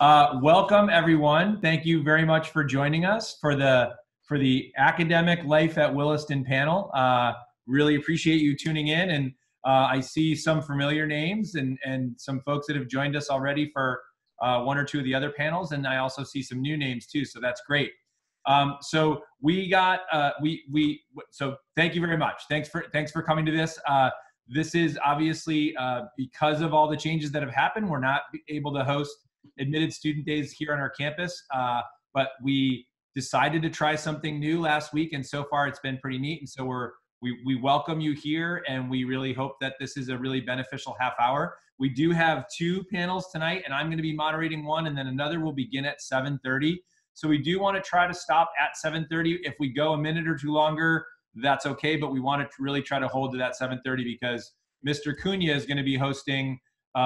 Welcome, everyone. Thank you very much for joining us for the Academic Life at Williston panel. Really appreciate you tuning in, and I see some familiar names and some folks that have joined us already for one or two of the other panels, and I also see some new names too. So that's great. So thank you very much. Thanks for coming to this. This is obviously because of all the changes that have happened, we're not able to host admitted student days here on our campus, but we decided to try something new last week, and so far it's been pretty neat. And so we welcome you here, and we really hope that this is a really beneficial half hour. We do have two panels tonight, and I'm going to be moderating one, and then another will begin at 7:30. So we do want to try to stop at 7:30. If we go a minute or two longer, that's okay, but we want to really try to hold to that 7:30 because Mr. Cunha is going to be hosting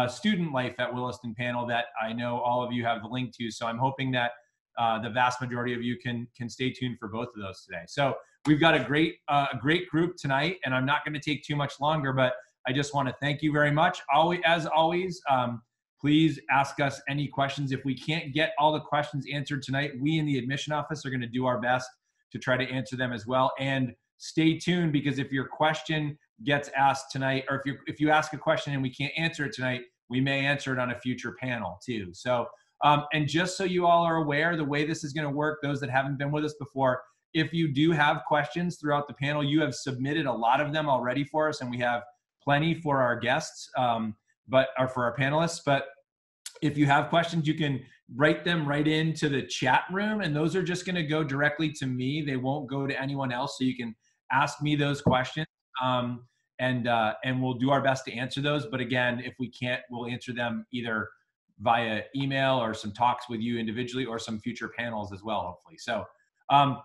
Student Life at Williston panel that I know all of you have the link to. So I'm hoping that the vast majority of you can stay tuned for both of those today. So we've got a great group tonight, and I'm not going to take too much longer, but I just want to thank you very much. As always, please ask us any questions. If we can't get all the questions answered tonight, we in the admission office are going to do our best to try to answer them as well. And stay tuned, because if your question gets asked tonight, or if you ask a question and we can't answer it tonight, we may answer it on a future panel too. So, and just so you all are aware, the way this is going to work, those that haven't been with us before, if you do have questions throughout the panel, you have submitted a lot of them already for us, and we have plenty for our guests, or for our panelists. But if you have questions, you can write them right into the chat room, and those are just going to go directly to me. They won't go to anyone else, so you can ask me those questions. And we'll do our best to answer those. But again, if we can't, we'll answer them either via email or some talks with you individually or some future panels as well, hopefully. So,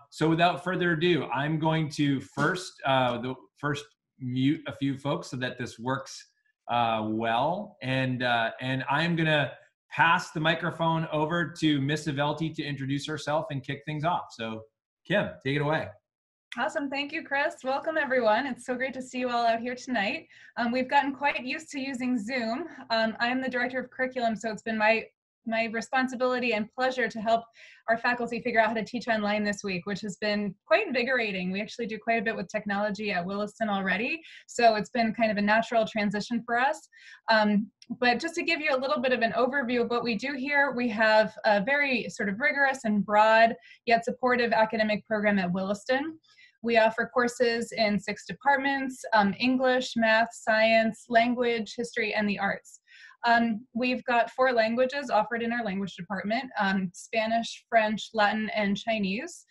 so without further ado, I'm going to first mute a few folks so that this works well. And I'm going to pass the microphone over to Miss Avelti to introduce herself and kick things off. So Kim, take it away. Awesome. Thank you, Chris. Welcome, everyone. It's so great to see you all out here tonight. We've gotten quite used to using Zoom. I am the director of curriculum, so it's been my responsibility and pleasure to help our faculty figure out how to teach online this week, which has been quite invigorating. We actually do quite a bit with technology at Williston already, so it's been kind of a natural transition for us. But just to give you a little bit of an overview of what we do here, we have a very sort of rigorous and broad yet supportive academic program at Williston. We offer courses in 6 departments: English, math, science, language, history, and the arts. We've got 4 languages offered in our language department: Spanish, French, Latin, and Chinese.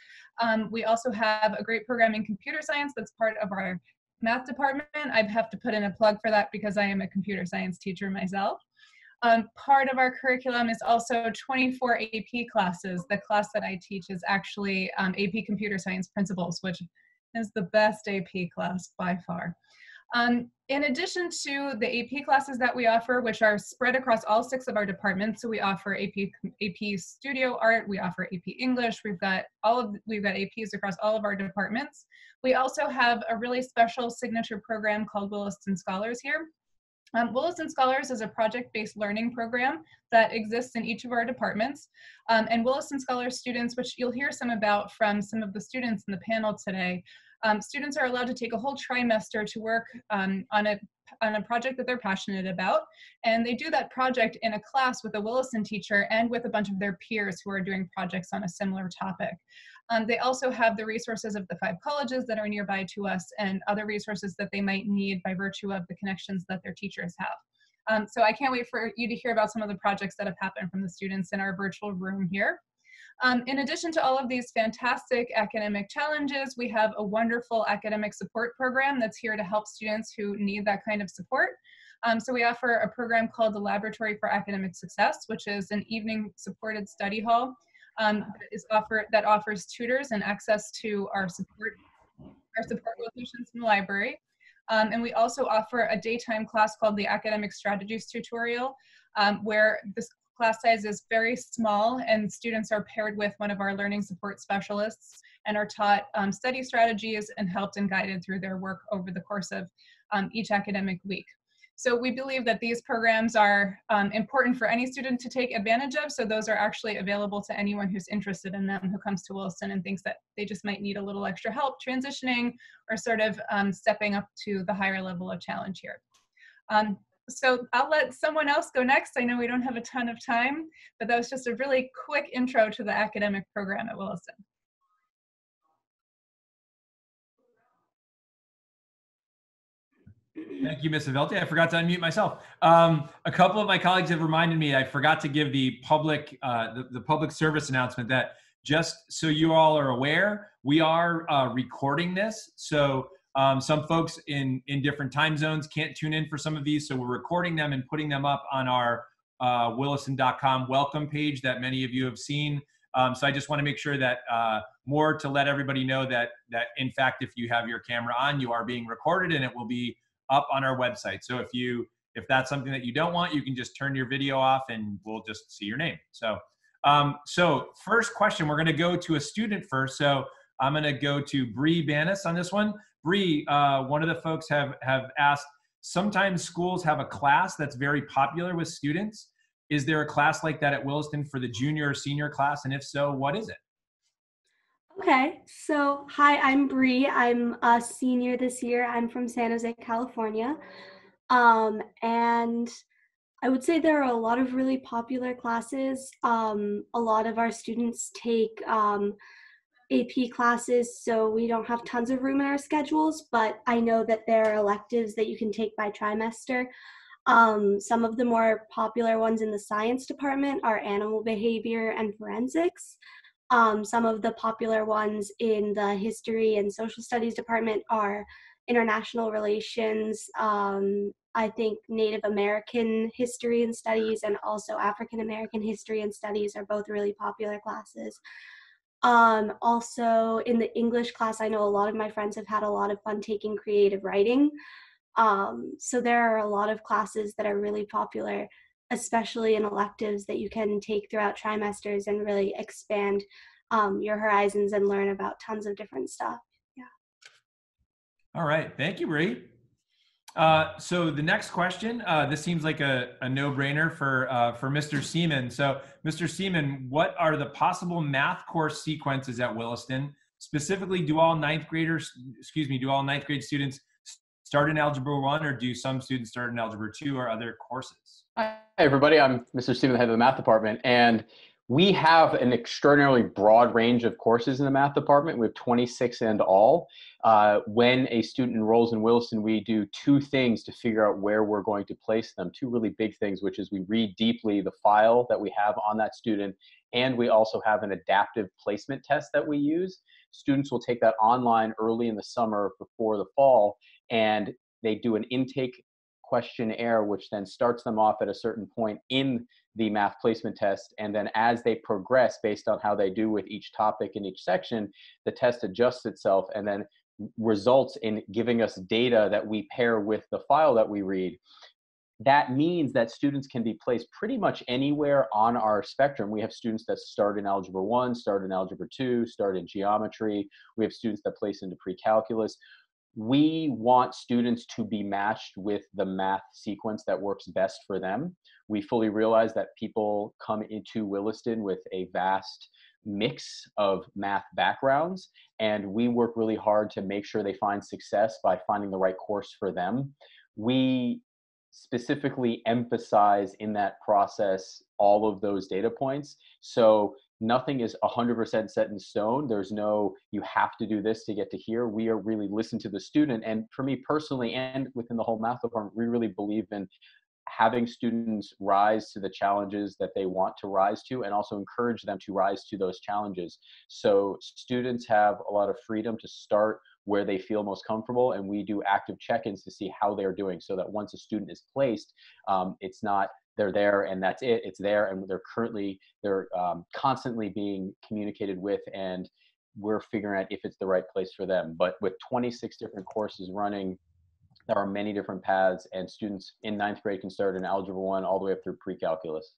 We also have a great program in computer science that's part of our math department. I have to put in a plug for that because I am a computer science teacher myself. Part of our curriculum is also 24 AP classes. The class that I teach is actually AP Computer Science Principles, which is the best AP class by far. In addition to the AP classes that we offer, which are spread across all 6 of our departments, so we offer AP Studio Art, we offer AP English, we've got APs across all of our departments. We also have a really special signature program called Williston Scholars here. Williston Scholars is a project-based learning program that exists in each of our departments. And Williston Scholars students, which you'll hear some about from some of the students in the panel today, students are allowed to take a whole trimester to work on a project that they're passionate about. And they do that project in a class with a Williston teacher and with a bunch of their peers who are doing projects on a similar topic. They also have the resources of the 5 colleges that are nearby to us and other resources that they might need by virtue of the connections that their teachers have. So I can't wait for you to hear about some of the projects that have happened from the students in our virtual room here. In addition to all of these fantastic academic challenges, we have a wonderful academic support program that's here to help students who need that kind of support. So we offer a program called the Laboratory for Academic Success, which is an evening supported study hall that offers tutors and access to our support locations in the library. And we also offer a daytime class called the Academic Strategies Tutorial, where this class size is very small and students are paired with one of our learning support specialists and are taught study strategies and helped and guided through their work over the course of each academic week. So we believe that these programs are important for any student to take advantage of. So those are actually available to anyone who's interested in them, who comes to Williston and thinks that they just might need a little extra help transitioning or sort of stepping up to the higher level of challenge here. So I'll let someone else go next. I know we don't have a ton of time, but that was just a really quick intro to the academic program at Williston. Thank you, Ms. Avelti. I forgot to unmute myself. A couple of my colleagues have reminded me I forgot to give the public public service announcement that just so you all are aware, we are recording this. So some folks in different time zones can't tune in for some of these. So we're recording them and putting them up on our williston.com welcome page that many of you have seen. So I just want to make sure that more to let everybody know that in fact, if you have your camera on, you are being recorded and it will be up on our website. So if that's something that you don't want, you can just turn your video off and we'll just see your name. So first question, we're going to go to a student first. So I'm going to go to Bree Banis on this one. Bree, one of the folks have asked, sometimes schools have a class that's very popular with students. Is there a class like that at Williston for the junior or senior class? And if so, what is it? Okay, so hi, I'm Bree. I'm a senior this year. I'm from San Jose, California. And I would say there are a lot of really popular classes. A lot of our students take AP classes, so we don't have tons of room in our schedules, but I know that there are electives that you can take by trimester. Some of the more popular ones in the science department are animal behavior and forensics. Some of the popular ones in the history and social studies department are international relations, I think Native American history and studies, and also African American history and studies are both really popular classes. Also in the English class, I know a lot of my friends have had a lot of fun taking creative writing. So there are a lot of classes that are really popular, especially in electives that you can take throughout trimesters and really expand your horizons and learn about tons of different stuff. Yeah. All right, thank you, Bree. So the next question, this seems like a no-brainer for Mr. Seaman. So Mr. Seaman, what are the possible math course sequences at Williston? Specifically, do all ninth grade students start in Algebra 1, or do some students start in Algebra 2 or other courses? Hi, everybody. I'm Mr. Stephen, the head of the math department, and we have an extraordinarily broad range of courses in the math department. We have 26 in all. When a student enrolls in Williston, we do two things to figure out where we're going to place them, two really big things, which is we read deeply the file that we have on that student, and we also have an adaptive placement test that we use. Students will take that online early in the summer before the fall, and they do an intake questionnaire, which then starts them off at a certain point in the math placement test. And then as they progress based on how they do with each topic in each section, the test adjusts itself and then results in giving us data that we pair with the file that we read. That means that students can be placed pretty much anywhere on our spectrum. We have students that start in Algebra 1, start in Algebra 2, start in geometry. We have students that place into pre-calculus. We want students to be matched with the math sequence that works best for them. We fully realize that people come into Williston with a vast mix of math backgrounds, and we work really hard to make sure they find success by finding the right course for them. We specifically emphasize in that process all of those data points. So nothing is 100% set in stone. There's no, you have to do this to get to here. We are really listening to the student. And for me personally, and within the whole math department, we really believe in having students rise to the challenges that they want to rise to, and also encourage them to rise to those challenges. So students have a lot of freedom to start where they feel most comfortable, and we do active check-ins to see how they're doing, so that once a student is placed, it's not they're there and that's it. It's there, and they're constantly being communicated with, and we're figuring out if it's the right place for them. But with 26 different courses running, there are many different paths, and students in ninth grade can start in Algebra 1 all the way up through pre-calculus.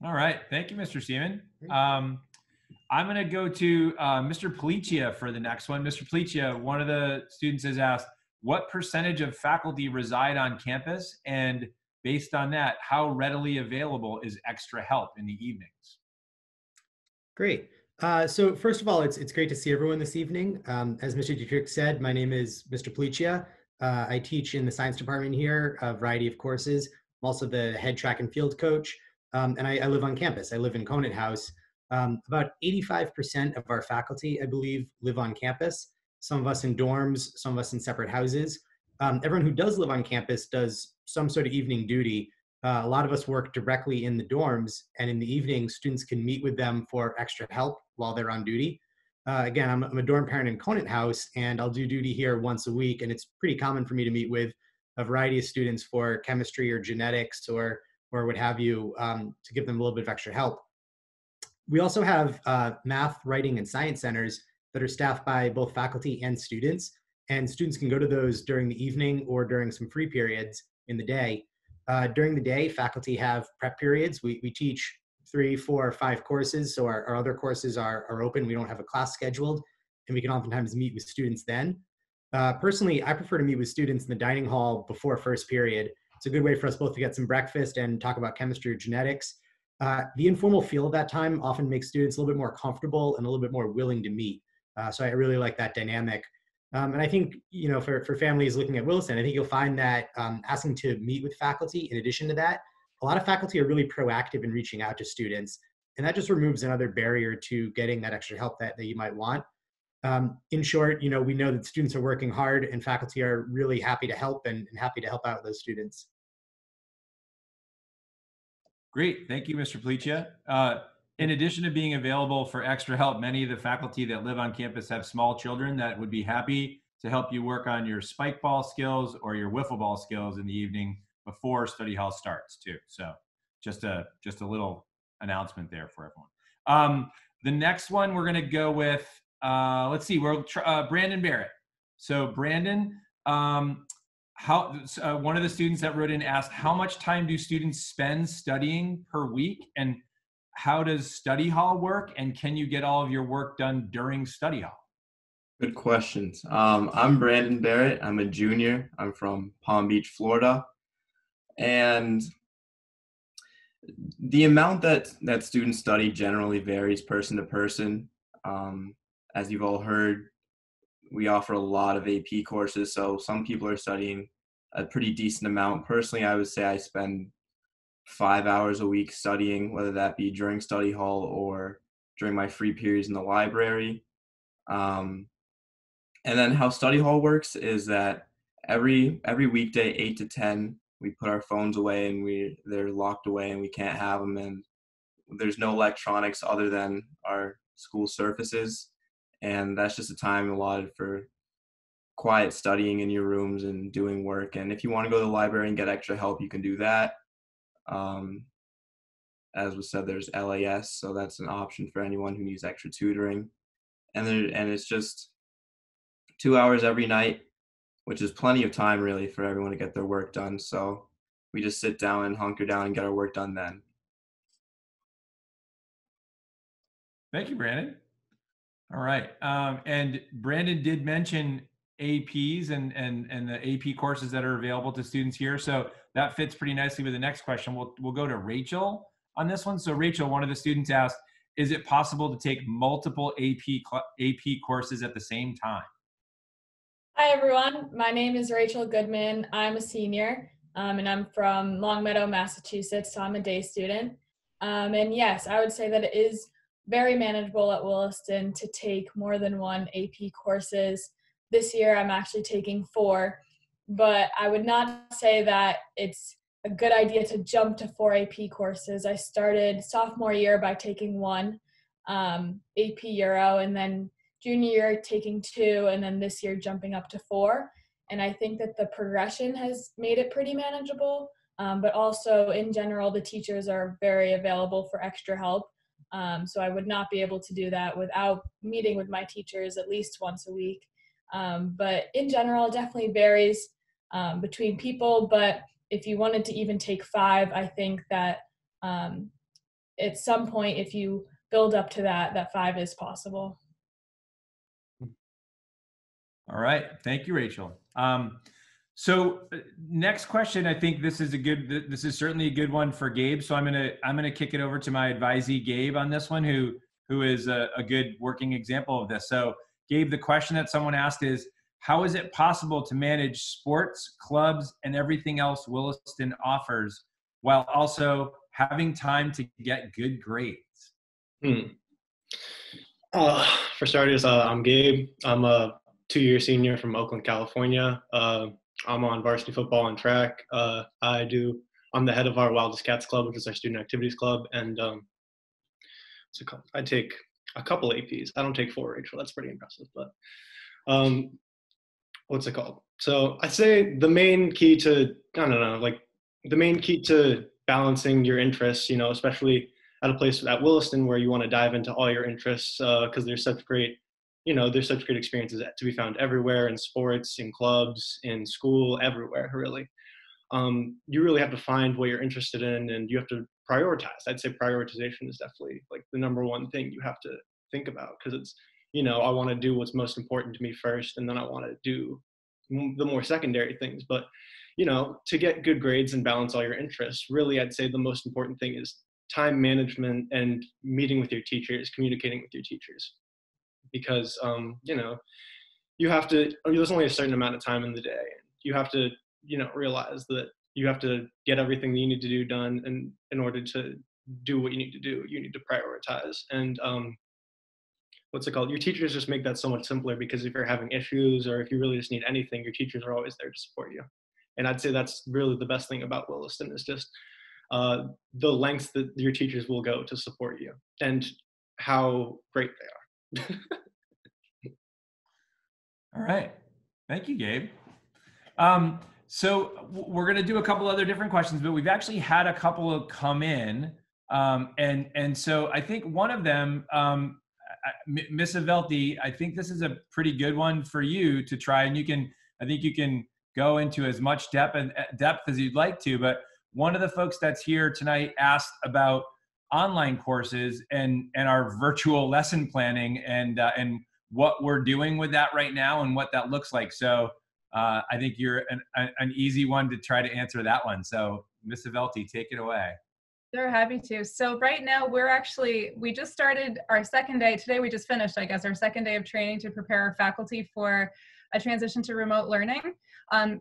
All right, thank you, Mr. Seaman. I'm going to go to Mr. Policia for the next one. Mr. Policia, one of the students has asked, what percentage of faculty reside on campus? And based on that, how readily available is extra help in the evenings? Great. So first of all, it's great to see everyone this evening. As Mr. Dietrich said, my name is Mr. Policia. I teach in the science department here, a variety of courses. I'm also the head track and field coach, and I live on campus. I live in Conant House. About 85% of our faculty, I believe, live on campus. Some of us in dorms, some of us in separate houses. Everyone who does live on campus does some sort of evening duty. A lot of us work directly in the dorms, and in the evening, students can meet with them for extra help while they're on duty. Again, I'm a dorm parent in Conant House, and I'll do duty here once a week, and it's pretty common for me to meet with a variety of students for chemistry or genetics or what have you, to give them a little bit of extra help. We also have math, writing, and science centers that are staffed by both faculty and students, and students can go to those during the evening or during some free periods in the day. During the day, faculty have prep periods. We teach 3, 4, or 5 courses, so our other courses are open. We don't have a class scheduled, and we can oftentimes meet with students then. Personally, I prefer to meet with students in the dining hall before first period. It's a good way for us both to get some breakfast and talk about chemistry or genetics. The informal feel of that time often makes students a little bit more comfortable and a little bit more willing to meet. So I really like that dynamic. And I think, you know, for families looking at Williston, I think you'll find that asking to meet with faculty, in addition to that, a lot of faculty are really proactive in reaching out to students. And that just removes another barrier to getting that extra help that you might want. In short, you know, we know that students are working hard and faculty are really happy to help and happy to help out those students. Great. Thank you, Mr. Policia. In addition to being available for extra help, many of the faculty that live on campus have small children that would be happy to help you work on your spike ball skills or your wiffle ball skills in the evening before study hall starts too. So just a little announcement there for everyone. The next one we're going to go with, let's see, Brandon Barrett. So Brandon, one of the students that wrote in asked, how much time do students spend studying per week? And how does study hall work? And can you get all of your work done during study hall? Good questions. I'm Brandon Barrett. I'm a junior. I'm from Palm Beach, Florida. And the amount that students study generally varies person to person. As you've all heard, we offer a lot of AP courses, so some people are studying a pretty decent amount. Personally, I would say I spend 5 hours a week studying, whether that be during study hall or during my free periods in the library. And then how study hall works is that every weekday, 8 to 10, we put our phones away and they're locked away and we can't have them. And there's no electronics other than our school surfaces. And that's just a time allotted for quiet studying in your rooms and doing work. And if you want to go to the library and get extra help, you can do that. As was said, there's LAS, so that's an option for anyone who needs extra tutoring. And it's just 2 hours every night, which is plenty of time really for everyone to get their work done. So we just sit down and hunker down and get our work done then. Thank you, Brandon. All right. And Brandon did mention APs and the AP courses that are available to students here. So that fits pretty nicely with the next question. We'll go to Rachel on this one. So Rachel, one of the students asked, is it possible to take multiple AP courses at the same time? Hi, everyone. My name is Rachel Goodman. I'm a senior, and I'm from Longmeadow, Massachusetts, so I'm a day student. And yes, I would say that it is very manageable at Williston to take more than one AP courses. This year, I'm actually taking 4, but I would not say that it's a good idea to jump to 4 AP courses. I started sophomore year by taking 1 AP Euro, and then junior year taking 2, and then this year jumping up to 4. And I think that the progression has made it pretty manageable, but also in general, the teachers are very available for extra help. So I would not be able to do that without meeting with my teachers at least once a week. But in general, it definitely varies between people. But if you wanted to even take 5, I think that at some point, if you build up to that 5 is possible. All right. Thank you, Rachel. So next question, I think this is certainly a good one for Gabe. So I'm gonna kick it over to my advisee, Gabe, on this one, who is a good working example of this. So Gabe, the question that someone asked is, how is it possible to manage sports, clubs, and everything else Williston offers while also having time to get good grades? For starters, I'm Gabe. I'm a two-year senior from Oakland, California. I'm on varsity football and track. I'm the head of our Wildest Cats Club, which is our student activities club, and I take a couple APs. I don't take 4, Rachel. That's pretty impressive. But what's it called? So I'd say the main key to balancing your interests, especially at a place at Williston where you want to dive into all your interests, because there's such great experiences to be found everywhere, in sports, in clubs, in school, everywhere, really. You really have to find what you're interested in, and you have to prioritize. I'd say prioritization is definitely like the number one thing you have to think about, because it's, I want to do what's most important to me first, and then I want to do the more secondary things. But, to get good grades and balance all your interests, really, I'd say the most important thing is time management and meeting with your teachers, communicating with your teachers. Because, you have to, there's only a certain amount of time in the day. You have to, realize that you have to get everything that you need to do done. And in order to do what you need to do, you need to prioritize. And your teachers just make that so much simpler, because if you're having issues or if you really just need anything, your teachers are always there to support you. And I'd say that's really the best thing about Williston, is just the lengths that your teachers will go to support you and how great they are. All right. Thank you, Gabe. So we're going to do a couple other different questions, but we've actually had a couple of come in. And so I think one of them, Miss Avelti, I think this is a pretty good one for you to try, and I think you can go into as much depth as you'd like to, but one of the folks that's here tonight asked about online courses and our virtual lesson planning and what we're doing with that right now and what that looks like. So I think you're an easy one to try to answer that one. So Miss Avelti, take it away. Sure, happy to. So right now we just started our second day. Today we just finished, I guess, our second day of training to prepare our faculty for a transition to remote learning.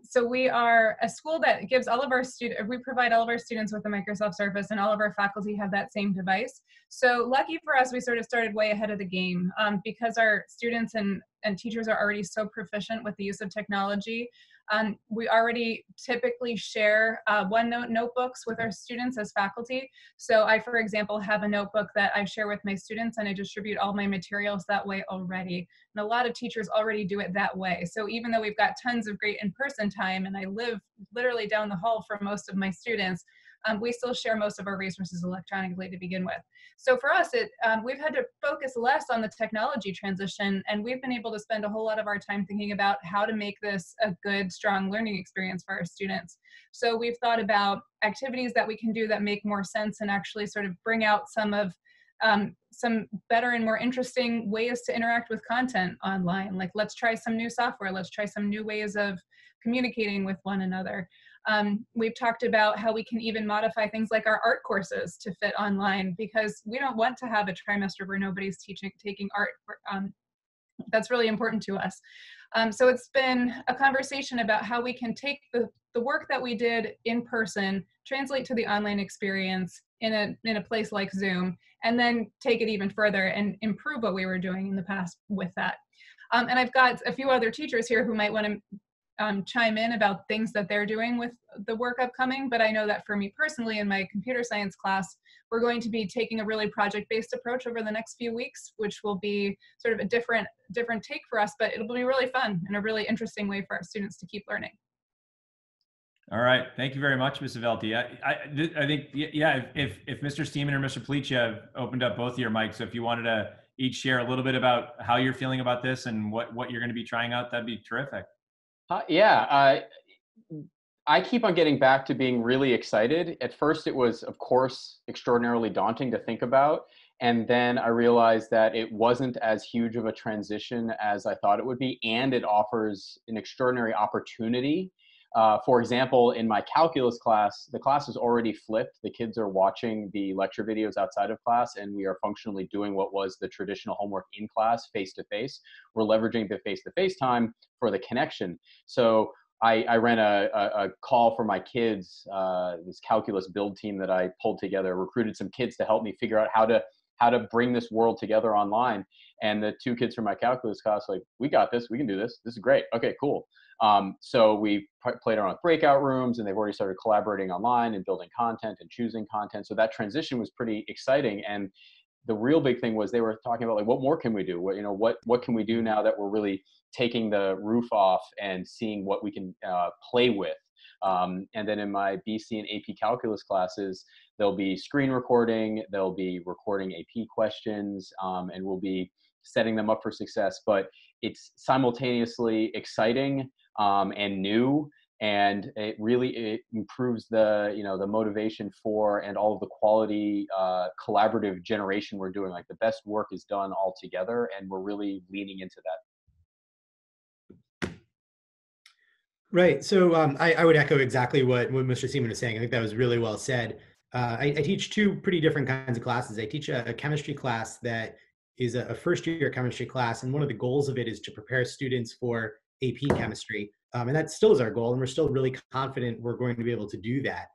So we are a school that gives all of our we provide all of our students with a Microsoft Surface, and all of our faculty have that same device. So lucky for us, we sort of started way ahead of the game, because our students and teachers are already so proficient with the use of technology. We already typically share OneNote notebooks with our students as faculty. So I, for example, have a notebook that I share with my students, and I distribute all my materials that way already. And a lot of teachers already do it that way. So even though we've got tons of great in-person time, and I live literally down the hall from most of my students, we still share most of our resources electronically to begin with. So for us, we've had to focus less on the technology transition, and we've been able to spend a whole lot of our time thinking about how to make this a good, strong learning experience for our students. So we've thought about activities that we can do that make more sense and actually sort of bring out some better and more interesting ways to interact with content online. Like, let's try some new software, let's try some new ways of communicating with one another. We've talked about how we can even modify things like our art courses to fit online, because we don't want to have a trimester where nobody's taking art. That's really important to us. So it's been a conversation about how we can take the work that we did in person, translate to the online experience in a place like Zoom, and then take it even further and improve what we were doing in the past with that. And I've got a few other teachers here who might want to chime in about things that they're doing with the work upcoming, but I know that for me personally, in my computer science class, we're going to be taking a really project-based approach over the next few weeks, which will be sort of a different take for us, but it'll be really fun and a really interesting way for our students to keep learning. All right, thank you very much, Ms. Avelti. I think, yeah, if Mr. Steeman or Mr. Policia have opened up both of your mics, so if you wanted to each share a little bit about how you're feeling about this and what you're going to be trying out, that'd be terrific. I keep on getting back to being really excited. At first, it was, of course, extraordinarily daunting to think about. And then I realized that it wasn't as huge of a transition as I thought it would be, and it offers an extraordinary opportunity. For example, in my calculus class, the class is already flipped. The kids are watching the lecture videos outside of class, and we are functionally doing what was the traditional homework in class, face-to-face. We're leveraging the face-to-face time for the connection. So I ran a call for my kids, this calculus build team that I pulled together, recruited some kids to help me figure out how to bring this world together online. And the 2 kids from my calculus class, like, we got this, we can do this. This is great. Okay, cool. So we played around with breakout rooms, and they've already started collaborating online and building content and choosing content. So that transition was pretty exciting. And the real big thing was they were talking about, like, what more can we do? What can we do now that we're really taking the roof off and seeing what we can play with? And then in my BC and AP calculus classes, there'll be screen recording, they'll be recording AP questions, and we'll be setting them up for success. But it's simultaneously exciting and new, and it improves the motivation for and all of the quality collaborative generation we're doing. Like, the best work is done all together, and we're really leaning into that. Right. So I would echo exactly what Mr. Seaman was saying. I think that was really well said. I teach 2 pretty different kinds of classes. I teach a chemistry class that is a first-year chemistry class, and one of the goals of it is to prepare students for AP chemistry. And that still is our goal, and we're still really confident we're going to be able to do that.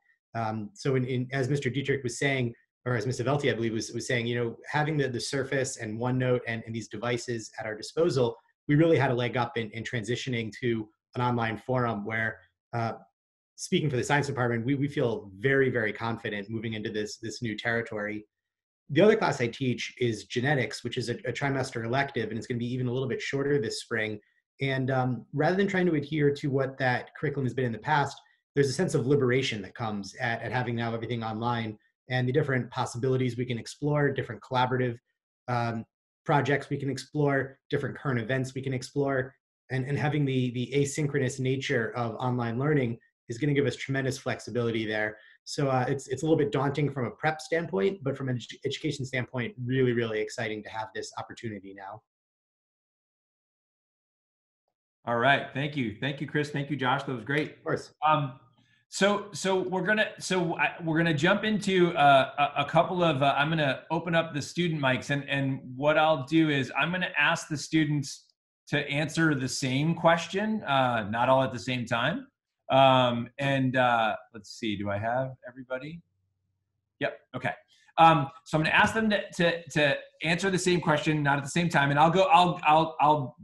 So as Mr. Dietrich was saying, or as Ms. Avelti, I believe, was saying, having the Surface and OneNote and these devices at our disposal, we really had a leg up in transitioning to an online forum where, speaking for the science department, we feel very, very confident moving into this new territory. The other class I teach is genetics, which is a trimester elective, and it's going to be even a little bit shorter this spring. And rather than trying to adhere to what that curriculum has been in the past, there's a sense of liberation that comes at having now everything online, and the different possibilities we can explore, different collaborative projects we can explore, different current events we can explore, and having the asynchronous nature of online learning is going to give us tremendous flexibility there. So it's a little bit daunting from a prep standpoint, but from an education standpoint, really, really exciting to have this opportunity now. All right. Thank you. Thank you, Chris. Thank you, Josh. That was great. Of course. So we're gonna jump into a couple of. I'm gonna open up the student mics, and what I'll do is I'm gonna ask the students to answer the same question, not all at the same time. Let's see. Do I have everybody? Yep. Okay. So I'm gonna ask them to answer the same question, not at the same time, and I'll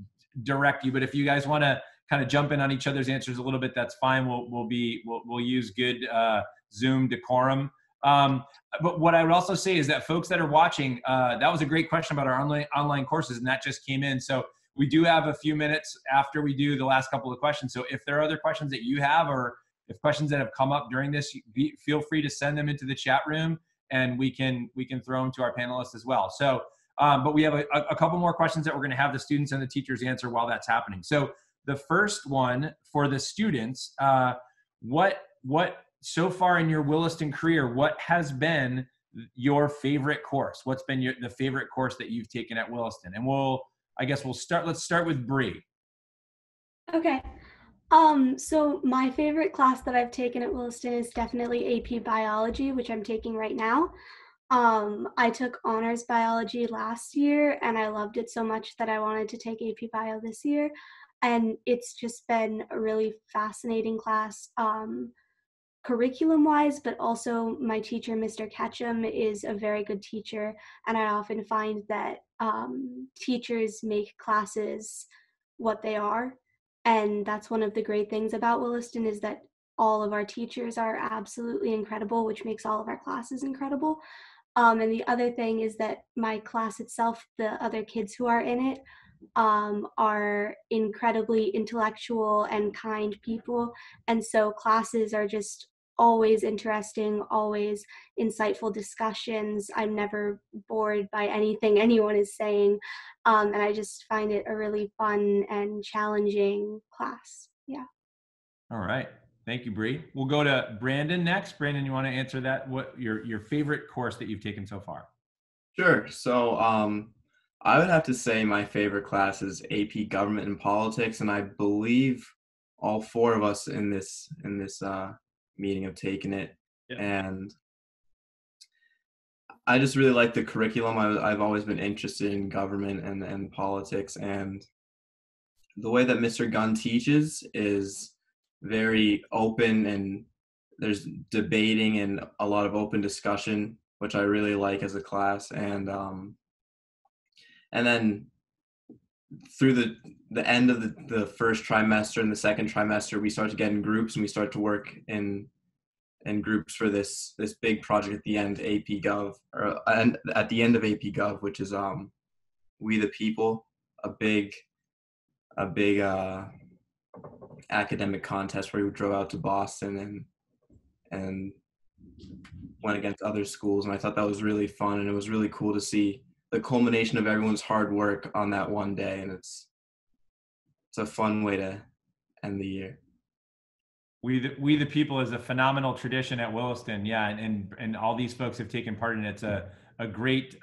direct you. But if you guys want to kind of jump in on each other's answers a little bit, that's fine. We'll use good Zoom decorum. But what I would also say is that folks that are watching, that was a great question about our online courses, and that just came in. So we do have a few minutes after we do the last couple of questions. So if there are other questions that you have, or if questions that have come up during this, feel free to send them into the chat room, and we can throw them to our panelists as well. So, but we have a couple more questions that we're going to have the students and the teachers answer while that's happening. So the first one for the students, what so far in your Williston career, what has been your favorite course? What's been the favorite course that you've taken at Williston? And let's start with Bree. Okay. So my favorite class that I've taken at Williston is definitely AP Biology, which I'm taking right now. I took honors biology last year, and I loved it so much that I wanted to take AP Bio this year. And it's just been a really fascinating class, curriculum-wise, but also my teacher, Mr. Ketchum, is a very good teacher, and I often find that teachers make classes what they are, and that's one of the great things about Williston, is that all of our teachers are absolutely incredible, which makes all of our classes incredible. And the other thing is that my class itself, the other kids who are in it, are incredibly intellectual and kind people. And so classes are just always interesting, always insightful discussions. I'm never bored by anything anyone is saying. And I just find it a really fun and challenging class. Yeah. All right. Thank you, Bree. We'll go to Brandon next. Brandon, you want to answer that? What your favorite course that you've taken so far? Sure. So I would have to say my favorite class is AP Government and Politics, and I believe all four of us in this meeting have taken it. Yeah. And I just really like the curriculum. I've always been interested in government and politics, and the way that Mr. Gunn teaches is very open, and there's debating and a lot of open discussion, which I really like as a class. And then through the end of the first trimester and the second trimester, we start to get in groups, and we start to work in groups for this big project at the end, AP Gov, or and at the end of AP Gov, which is We the People, a big academic contest where we drove out to Boston and went against other schools, and I thought that was really fun, and it was really cool to see the culmination of everyone's hard work on that one day, and it's a fun way to end the year. We the People is a phenomenal tradition at Williston. Yeah, and all these folks have taken part in it. It's a great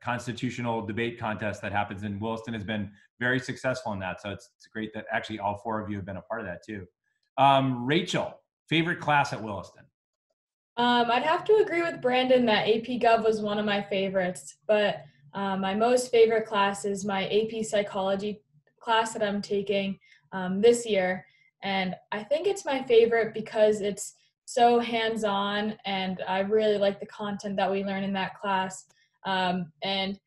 constitutional debate contest that happens, and Williston has been very successful in that. So it's great that actually all four of you have been a part of that too. Rachel, favorite class at Williston? I'd have to agree with Brandon that AP Gov was one of my favorites, but my most favorite class is my AP Psychology class that I'm taking this year. And I think it's my favorite because it's so hands-on, and I really like the content that we learn in that class. And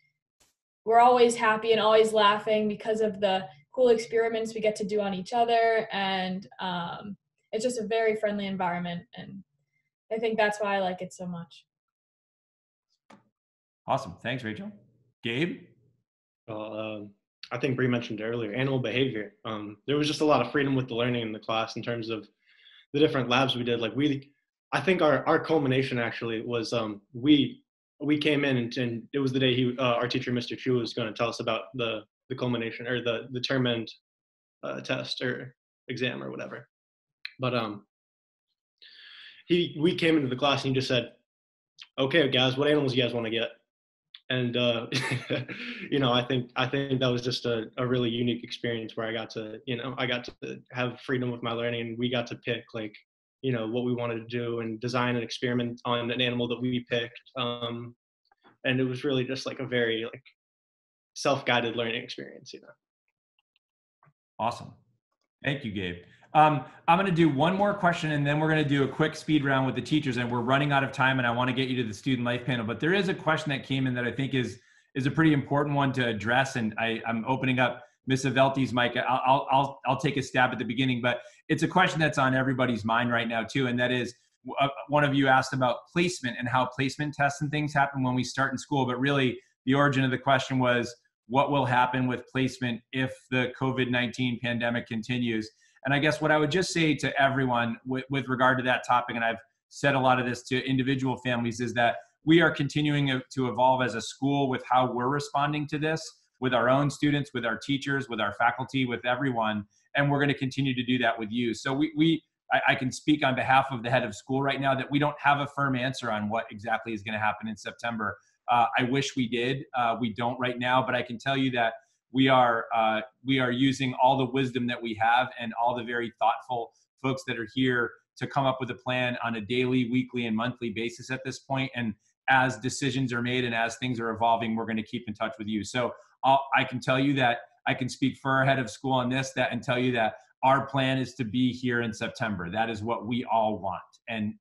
we're always happy and always laughing because of the cool experiments we get to do on each other. And it's just a very friendly environment. And I think that's why I like it so much. Awesome. Thanks, Rachel. Gabe? Well, I think Bree mentioned earlier, animal behavior. There was just a lot of freedom with the learning in the class in terms of the different labs we did. Like I think our culmination actually was we came in and it was the day our teacher, Mr. Chu, was going to tell us about the culmination or the term end test or exam or whatever. But we came into the class and he just said, "Okay, guys, what animals you guys want to get?" And I think that was just a really unique experience where I got to have freedom with my learning, and we got to pick what we wanted to do and design an experiment on an animal that we picked. And it was really just like a very self-guided learning experience. Awesome. Thank you, Gabe. I'm going to do one more question, and then we're going to do a quick speed round with the teachers, and we're running out of time, and I want to get you to the student life panel. But there is a question that came in that I think is a pretty important one to address, and I'm opening up Ms. Avelti's mic. I'll take a stab at the beginning, but it's a question that's on everybody's mind right now too, and that is, one of you asked about placement and how placement tests and things happen when we start in school, but really the origin of the question was, what will happen with placement if the COVID-19 pandemic continues? And I guess what I would just say to everyone with regard to that topic, and I've said a lot of this to individual families, is that we are continuing to evolve as a school with how we're responding to this, with our own students, with our teachers, with our faculty, with everyone. And we're going to continue to do that with you. So I can speak on behalf of the head of school right now that we don't have a firm answer on what exactly is going to happen in September. I wish we did. We don't right now, but I can tell you that we are using all the wisdom that we have and all the very thoughtful folks that are here to come up with a plan on a daily, weekly, and monthly basis at this point. And as decisions are made and as things are evolving, we're going to keep in touch with you. So I can tell you that I can speak for our head of school on this, and tell you that our plan is to be here in September. That is what we all want. And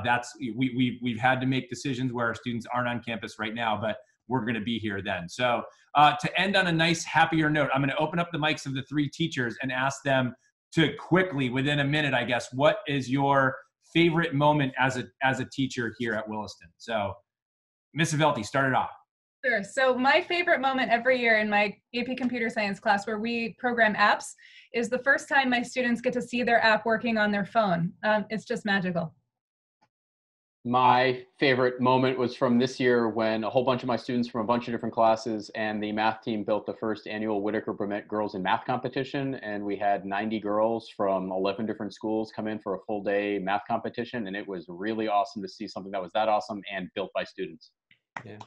that's we've had to make decisions where our students aren't on campus right now, but we're going to be here then. So to end on a nice, happier note, I'm going to open up the mics of the three teachers and ask them to quickly, within a minute, I guess, what is your favorite moment as a teacher here at Williston? So Ms. Avelti, start it off. Sure. So my favorite moment every year in my AP Computer Science class, where we program apps, is the first time my students get to see their app working on their phone. It's just magical. My favorite moment was from this year when a whole bunch of my students from a bunch of different classes and the math team built the first annual Whitaker Brumet Girls in Math competition. And we had 90 girls from 11 different schools come in for a full day math competition. And it was really awesome to see something that was that awesome and built by students. Yeah.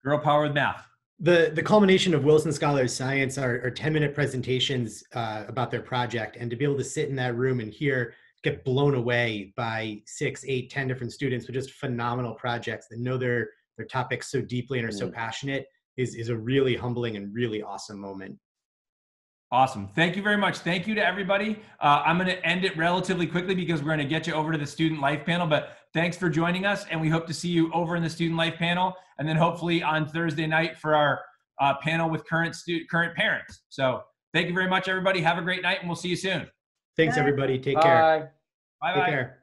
Girl power with math. The culmination of Wilson Scholars Science are 10-minute presentations about their project, and to be able to sit in that room and get blown away by 6, 8, 10 different students with just phenomenal projects that know their topics so deeply and are so passionate is a really humbling and really awesome moment. Awesome. Thank you very much. Thank you to everybody. I'm going to end it relatively quickly because we're going to get you over to the Student Life panel, but thanks for joining us, and we hope to see you over in the Student Life panel, and then hopefully on Thursday night for our panel with current parents. So thank you very much, everybody. Have a great night, and we'll see you soon. Thanks, everybody. Take care. Bye-bye. Take care.